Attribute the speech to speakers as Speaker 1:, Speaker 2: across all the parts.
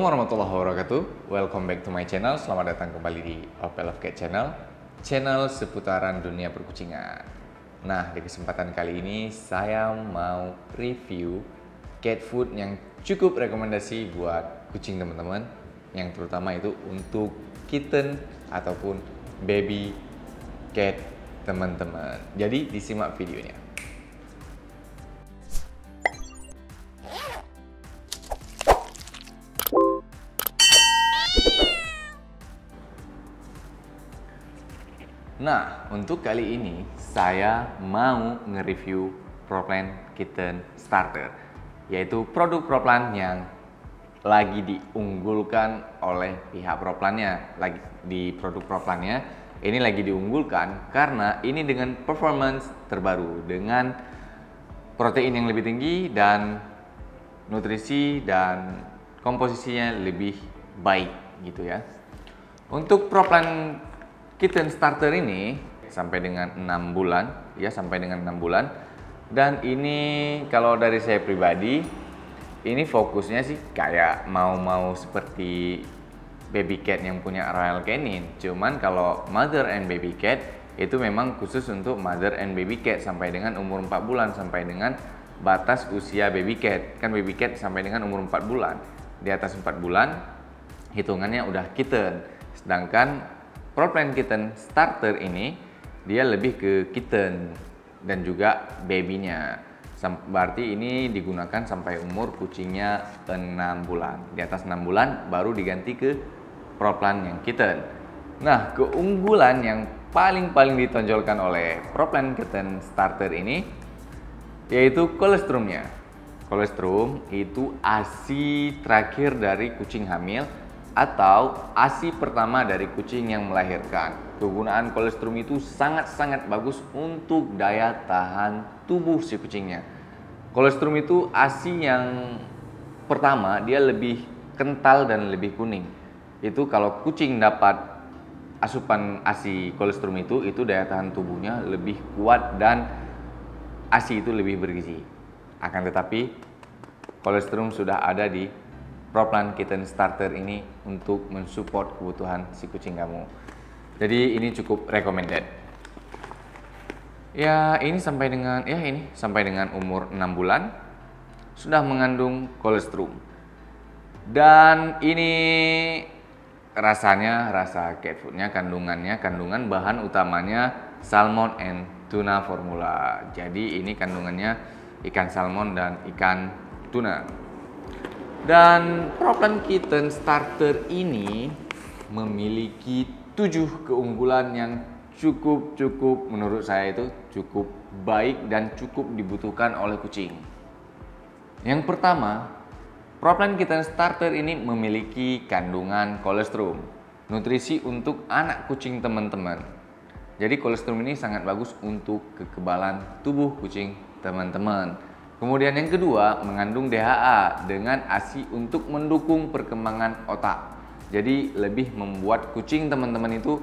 Speaker 1: warahmatullahi wabarakatuh. Welcome back to my channel. Selamat datang kembali di Opel of Cat Channel, channel seputaran dunia perkucingan. Nah, di kesempatan kali ini saya mau review cat food yang cukup rekomendasi buat kucing teman-teman, yang terutama itu untuk kitten ataupun baby cat teman-teman. Jadi disimak videonya. Nah, untuk kali ini saya mau nge-review Proplan Kitten Starter, yaitu produk Proplan yang lagi diunggulkan oleh pihak Proplannya. Lagi di produk Proplannya ini lagi diunggulkan karena ini dengan performance terbaru, dengan protein yang lebih tinggi dan nutrisi dan komposisinya lebih baik gitu ya. Untuk Proplan Kitten Starter ini sampai dengan 6 bulan ya, sampai dengan 6 bulan. Dan ini kalau dari saya pribadi, ini fokusnya sih kayak mau seperti baby cat yang punya Royal Canin. Cuman kalau mother and baby cat itu memang khusus untuk mother and baby cat sampai dengan umur 4 bulan, sampai dengan batas usia baby cat. Kan baby cat sampai dengan umur 4 bulan. Di atas 4 bulan hitungannya udah kitten. Sedangkan Proplan Kitten Starter ini dia lebih ke kitten dan juga babynya. Berarti ini digunakan sampai umur kucingnya 6 bulan. Di atas 6 bulan baru diganti ke Proplan yang kitten. Nah, keunggulan yang paling ditonjolkan oleh Proplan Kitten Starter ini yaitu kolesterumnya. Kolesterum itu ASI terakhir dari kucing hamil atau ASI pertama dari kucing yang melahirkan. Kegunaan kolesterol itu sangat bagus untuk daya tahan tubuh si kucingnya. Kolesterol itu ASI yang pertama, dia lebih kental dan lebih kuning. Itu kalau kucing dapat asupan ASI kolesterol itu daya tahan tubuhnya lebih kuat dan ASI itu lebih bergizi. Akan tetapi kolesterol sudah ada di Proplan Kitten Starter ini untuk mensupport kebutuhan si kucing kamu. Jadi ini cukup recommended. Ya, ini sampai dengan umur 6 bulan sudah mengandung kolesterol. Dan ini rasanya rasa cat foodnya, kandungan bahan utamanya salmon and tuna formula. Jadi ini kandungannya ikan salmon dan ikan tuna. Dan Proplan Kitten Starter ini memiliki 7 keunggulan yang cukup menurut saya itu cukup baik dan cukup dibutuhkan oleh kucing. Yang pertama, Proplan Kitten Starter ini memiliki kandungan kolesterol, nutrisi untuk anak kucing teman-teman. Jadi kolesterol ini sangat bagus untuk kekebalan tubuh kucing teman-teman. Kemudian yang kedua, mengandung DHA dengan ASI untuk mendukung perkembangan otak. Jadi lebih membuat kucing teman-teman itu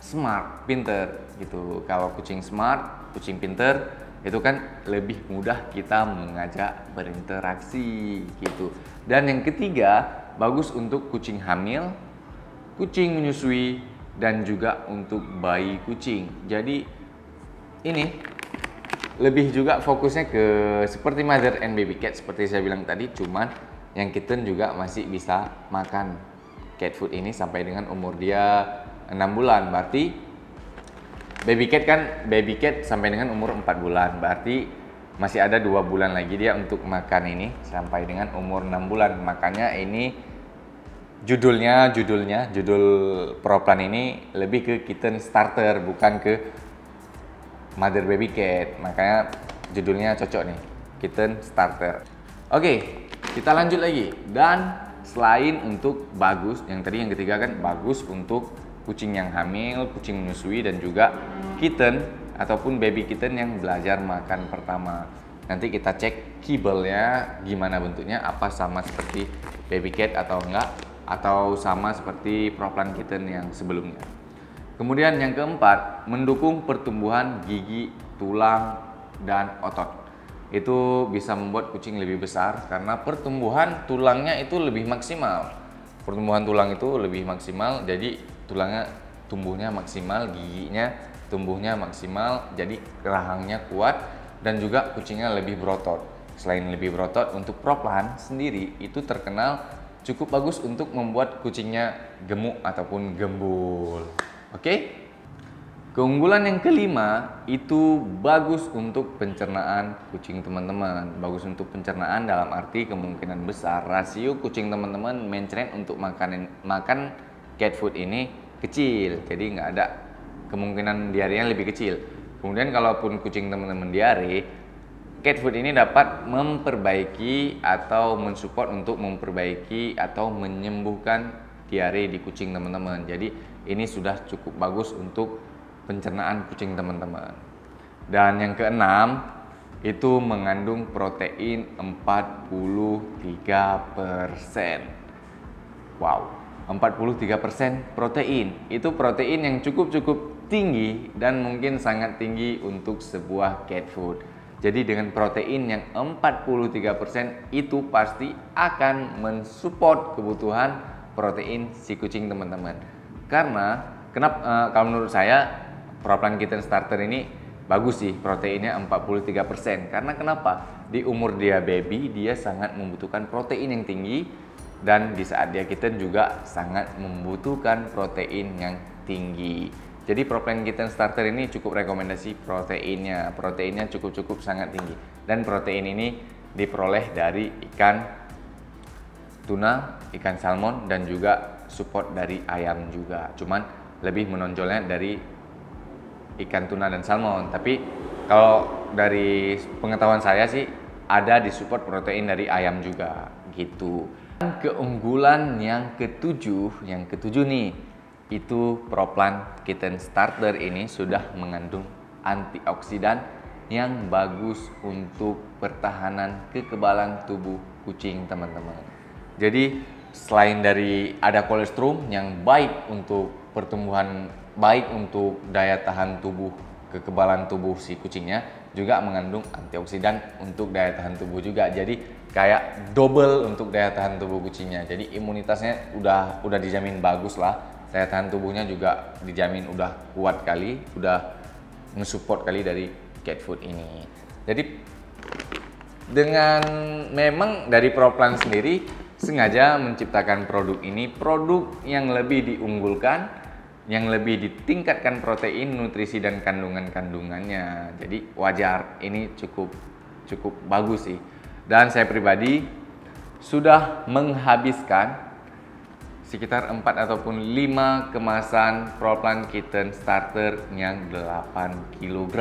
Speaker 1: smart, pinter gitu. Kalau kucing smart, kucing pinter, itu kan lebih mudah kita mengajak berinteraksi gitu. Dan yang ketiga, bagus untuk kucing hamil, kucing menyusui, dan juga untuk bayi kucing. Jadi ini lebih juga fokusnya ke seperti mother and baby cat seperti saya bilang tadi, cuman yang kitten juga masih bisa makan cat food ini sampai dengan umur dia 6 bulan. Berarti baby cat sampai dengan umur 4 bulan. Berarti masih ada 2 bulan lagi dia untuk makan ini sampai dengan umur 6 bulan. Makanya ini judul Proplan ini lebih ke kitten starter, bukan ke mother baby cat, makanya judulnya cocok nih, Kitten Starter. Oke, kita lanjut lagi. Dan selain untuk bagus, yang ketiga kan bagus untuk kucing yang hamil, kucing menyusui, dan juga kitten ataupun baby kitten yang belajar makan pertama. Nanti kita cek kibelnya gimana bentuknya, apa sama seperti baby cat atau enggak, atau sama seperti Proplan Kitten yang sebelumnya. Kemudian yang keempat, mendukung pertumbuhan gigi, tulang, dan otot. itu bisa membuat kucing lebih besar karena pertumbuhan tulangnya itu lebih maksimal. Pertumbuhan tulang itu lebih maksimal, jadi tulangnya tumbuhnya maksimal, giginya tumbuhnya maksimal, jadi rahangnya kuat dan juga kucingnya lebih berotot. Selain lebih berotot, untuk Pro-Plan sendiri itu terkenal cukup bagus untuk membuat kucingnya gemuk ataupun gembul. Oke? Keunggulan yang kelima itu bagus untuk pencernaan kucing teman-teman. Bagus untuk pencernaan dalam arti kemungkinan besar rasio kucing teman-teman mencret untuk makan cat food ini kecil. Jadi nggak ada kemungkinan diarenya lebih kecil. Kemudian kalaupun kucing teman-teman diare, cat food ini dapat memperbaiki atau mensupport untuk memperbaiki atau menyembuhkan diare di kucing teman-teman. Jadi ini sudah cukup bagus untuk pencernaan kucing teman-teman. Dan yang keenam itu mengandung protein 43%. Wow, 43% protein. Itu protein yang cukup tinggi dan mungkin sangat tinggi untuk sebuah cat food. Jadi dengan protein yang 43% itu pasti akan mensupport kebutuhan protein si kucing teman-teman. Karena kalau menurut saya Pro-Plan Kitten Starter ini bagus sih proteinnya 43%. Karena kenapa? Di umur dia baby dia sangat membutuhkan protein yang tinggi, dan di saat dia kitten juga sangat membutuhkan protein yang tinggi. Jadi Pro-Plan Kitten Starter ini cukup rekomendasi proteinnya. Proteinnya cukup sangat tinggi. Dan protein ini diperoleh dari ikan tuna, ikan salmon, dan juga support dari ayam juga. Cuman lebih menonjolnya dari ikan tuna dan salmon. Tapi kalau dari pengetahuan saya sih ada di support protein dari ayam juga gitu. Keunggulan yang ketujuh nih, itu Pro-Plan Kitten Starter ini sudah mengandung antioksidan yang bagus untuk pertahanan kekebalan tubuh kucing teman-teman. Jadi selain dari ada kolesterol yang baik untuk pertumbuhan, baik untuk daya tahan tubuh, kekebalan tubuh si kucingnya, juga mengandung antioksidan untuk daya tahan tubuh juga. Jadi kayak double untuk daya tahan tubuh kucingnya. Jadi imunitasnya udah dijamin bagus lah. Daya tahan tubuhnya juga dijamin udah kuat kali, udah nge-support kali dari cat food ini. Jadi dengan memang dari Pro-Plan sendiri sengaja menciptakan produk ini, produk yang lebih diunggulkan, yang lebih ditingkatkan protein, nutrisi, dan kandungannya. Jadi wajar, ini cukup bagus sih. Dan saya pribadi sudah menghabiskan sekitar 4 ataupun 5 kemasan Pro-Plan Kitten Starter yang 8 kg.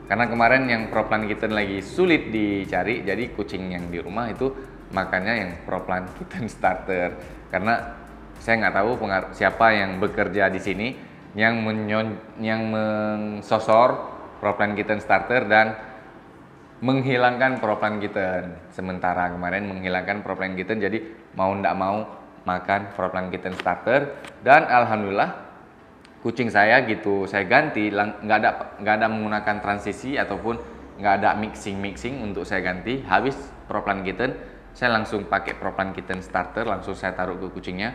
Speaker 1: Karena kemarin yang Pro-Plan Kitten lagi sulit dicari, jadi kucing yang di rumah itu makannya yang Pro-Plan Kitten Starter. Karena saya nggak tahu siapa yang bekerja di sini yang mensosor Pro-Plan Kitten Starter dan menghilangkan Pro-Plan Kitten. Sementara kemarin menghilangkan Pro-Plan Kitten, jadi mau ndak mau makan Pro-Plan Kitten Starter. Dan alhamdulillah kucing saya gitu saya ganti, nggak ada menggunakan transisi ataupun nggak ada mixing untuk saya ganti. Habis Pro-Plan Kitten, saya langsung pakai Pro-Plan Kitten Starter, langsung saya taruh ke kucingnya.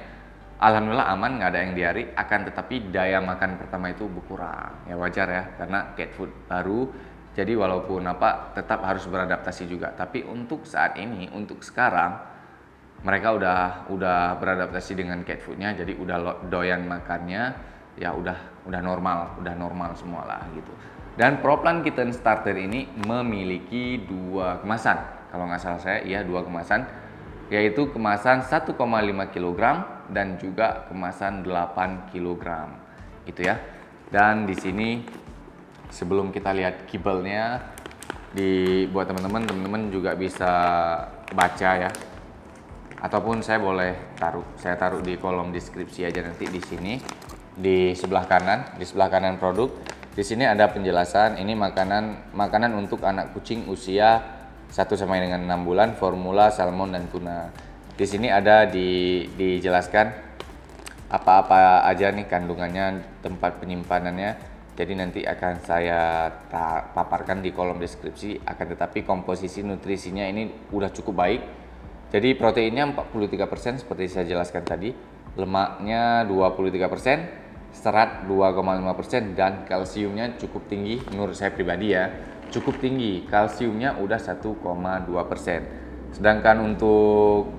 Speaker 1: Alhamdulillah aman, nggak ada yang diare, akan tetapi daya makan pertama itu berkurang. Ya wajar ya, karena cat food baru, jadi walaupun tetap harus beradaptasi juga. Tapi untuk saat ini, untuk sekarang, mereka udah beradaptasi dengan cat foodnya, jadi udah doyan makannya, ya udah normal semua lah gitu. Dan Pro-Plan Kitten Starter ini memiliki 2 kemasan, kalau nggak salah saya, iya 2 kemasan, yaitu kemasan 1,5 kg dan juga kemasan 8 kg gitu ya. Dan di sini sebelum kita lihat kibelnya, buat teman-teman juga bisa baca ya, ataupun saya taruh di kolom deskripsi aja nanti. Di sini di sebelah kanan produk, di sini ada penjelasan. Ini makanan untuk anak kucing usia 1 sampai dengan 6 bulan, formula salmon dan tuna. Di sini ada dijelaskan apa-apa aja nih kandungannya, tempat penyimpanannya, Jadi nanti akan saya paparkan di kolom deskripsi, akan tetapi komposisi nutrisinya ini udah cukup baik. Jadi proteinnya 43% seperti saya jelaskan tadi, lemaknya 23%, serat 2,5%, dan kalsiumnya cukup tinggi menurut saya pribadi ya. Cukup tinggi, kalsiumnya udah 1,2%. Sedangkan untuk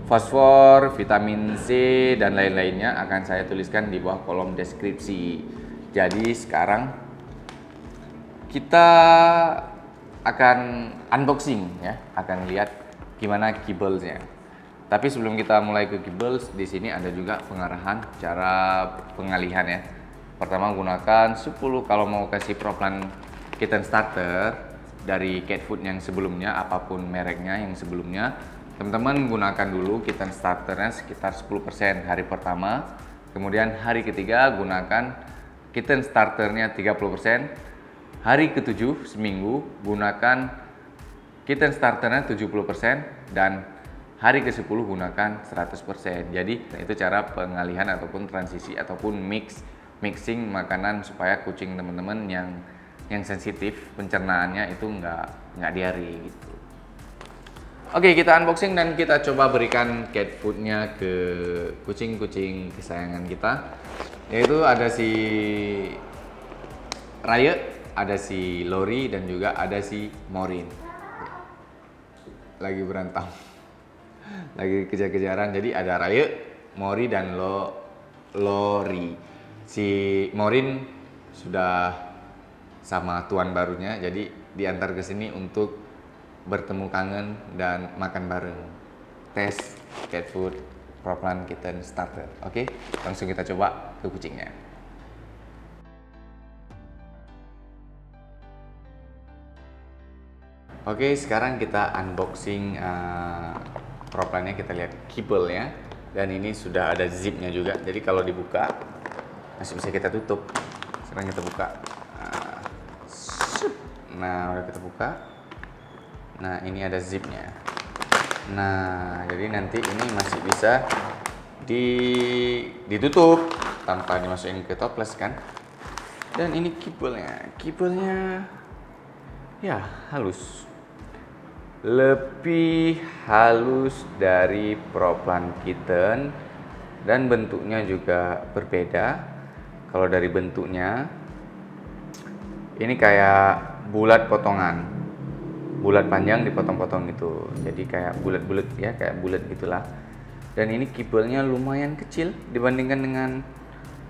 Speaker 1: fosfor, vitamin C, dan lain-lainnya akan saya tuliskan di bawah kolom deskripsi. Jadi sekarang kita akan unboxing ya, akan lihat gimana keyboardnya. Tapi sebelum kita mulai ke keyboard, di sini ada juga pengarahan cara pengalihan ya. Pertama gunakan 10 kalau mau kasih proplan kitten starter dari cat food yang sebelumnya, apapun mereknya yang sebelumnya, teman-teman gunakan dulu kitten starternya sekitar 10% hari pertama. Kemudian hari ketiga gunakan kitten starternya 30%. Hari ke-7 seminggu gunakan kitten starternya 70%, dan hari ke-10 gunakan 100%. Jadi itu cara pengalihan ataupun transisi ataupun mixing makanan supaya kucing teman-teman yang sensitif pencernaannya itu nggak diare gitu. Oke, kita unboxing dan kita coba berikan cat foodnya ke kucing-kucing kesayangan kita. Yaitu ada si Raya, ada si Lori, dan juga ada si Morin. Lagi berantem, lagi kejar-kejaran. Jadi ada Raya, Mori, dan Lori. Si Morin sudah sama tuan barunya, jadi diantar ke sini untuk bertemu kangen dan makan bareng. Tes cat food Proplan Kitten Starter. Oke, langsung kita coba ke kucingnya. Oke, sekarang kita unboxing Proplannya. Kita lihat kibelnya, dan ini sudah ada zipnya juga. Jadi kalau dibuka masih bisa kita tutup. Sekarang kita buka. Nah, udah kita buka. Nah, ini ada zipnya. Nah, jadi nanti ini masih bisa ditutup tanpa dimasukin ke toples kan. Dan ini kibelnya ya halus, lebih halus dari Proplan Kitten, dan bentuknya juga berbeda. Kalau dari bentuknya ini kayak bulat potongan, bulat panjang dipotong-potong gitu, jadi kayak bulat-bulat ya, kayak bulat gitulah. Dan ini kibelnya lumayan kecil dibandingkan dengan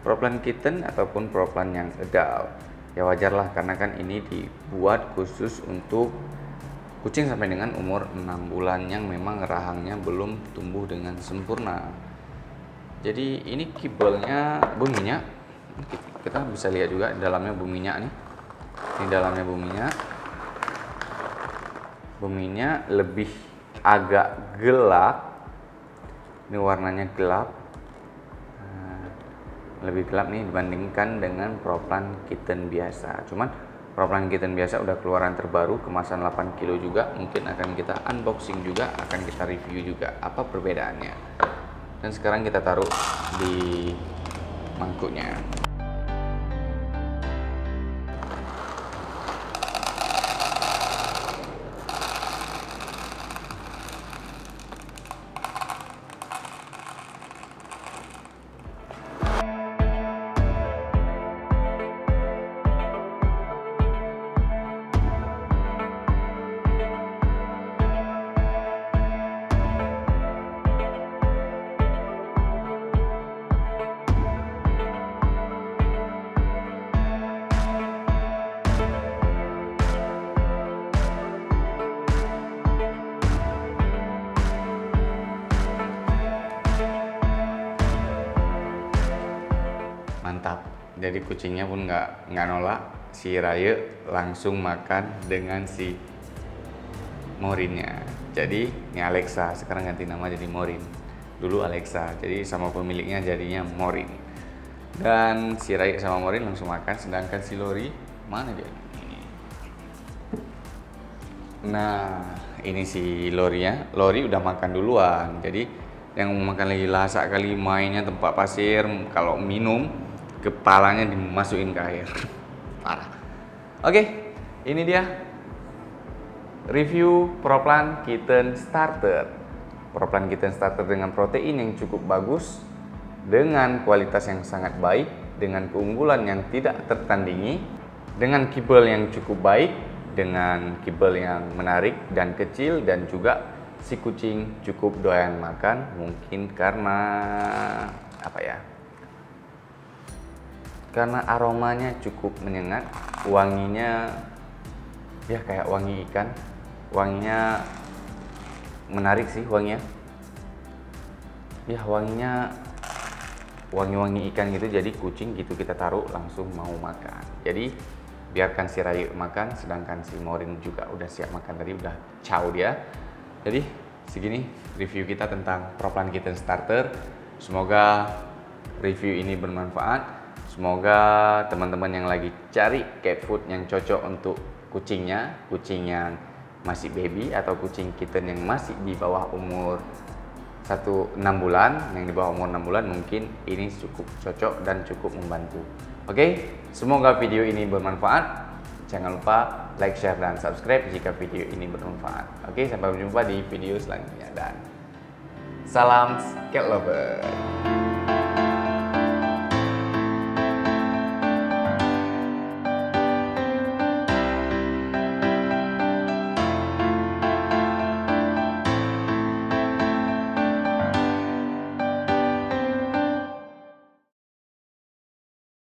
Speaker 1: Proplan Kitten ataupun Proplan yang adult. Ya wajar lah, karena kan ini dibuat khusus untuk kucing sampai dengan umur 6 bulan yang memang rahangnya belum tumbuh dengan sempurna. Jadi ini kibelnya bunyinya, kita bisa lihat juga dalamnya buminya nih. Ini dalamnya buminya lebih agak gelap. Ini warnanya gelap, lebih gelap nih dibandingkan dengan Proplan Kitten biasa. Cuman Proplan Kitten biasa udah keluaran terbaru, kemasan 8 kilo juga. Mungkin akan kita unboxing juga, akan kita review juga apa perbedaannya. Dan sekarang kita taruh di mangkuknya. Mantap. Jadi kucingnya pun nggak nolak. Si Raya langsung makan dengan si Morinnya. Jadi ini Alexa, sekarang ganti nama jadi Morin. Dulu Alexa, jadi sama pemiliknya jadinya Morin. Dan si Raya sama Morin langsung makan, sedangkan si Lori mana dia? Nah, ini si Lorinya. Lori udah makan duluan. Jadi yang mau makan lagi lasak kali mainnya tempat pasir. Kalau minum, kepalanya dimasukin ke air. parah. Oke, ini dia review Pro-Plan Kitten Starter. Pro-Plan Kitten Starter dengan protein yang cukup bagus, dengan kualitas yang sangat baik, dengan keunggulan yang tidak tertandingi, dengan kibel yang cukup baik, dengan kibel yang menarik dan kecil, dan juga si kucing cukup doyan makan. Mungkin karena apa ya? Karena aromanya cukup menyengat, wanginya ya kayak wangi ikan. Wanginya menarik sih wanginya. Ya wanginya wangi-wangi ikan gitu, jadi kucing gitu kita taruh langsung mau makan. Jadi biarkan si Rayu makan, sedangkan si Morin juga udah siap makan tadi, udah caw dia. Jadi segini review kita tentang Pro-Plan Kitten Starter. Semoga review ini bermanfaat. Semoga teman-teman yang lagi cari cat food yang cocok untuk kucingnya, kucing yang masih baby atau kucing kitten yang masih di bawah umur 6 bulan, yang di bawah umur 6 bulan, mungkin ini cukup cocok dan cukup membantu. Oke, semoga video ini bermanfaat. Jangan lupa like, share, dan subscribe jika video ini bermanfaat. Oke, sampai berjumpa di video selanjutnya dan salam cat lover.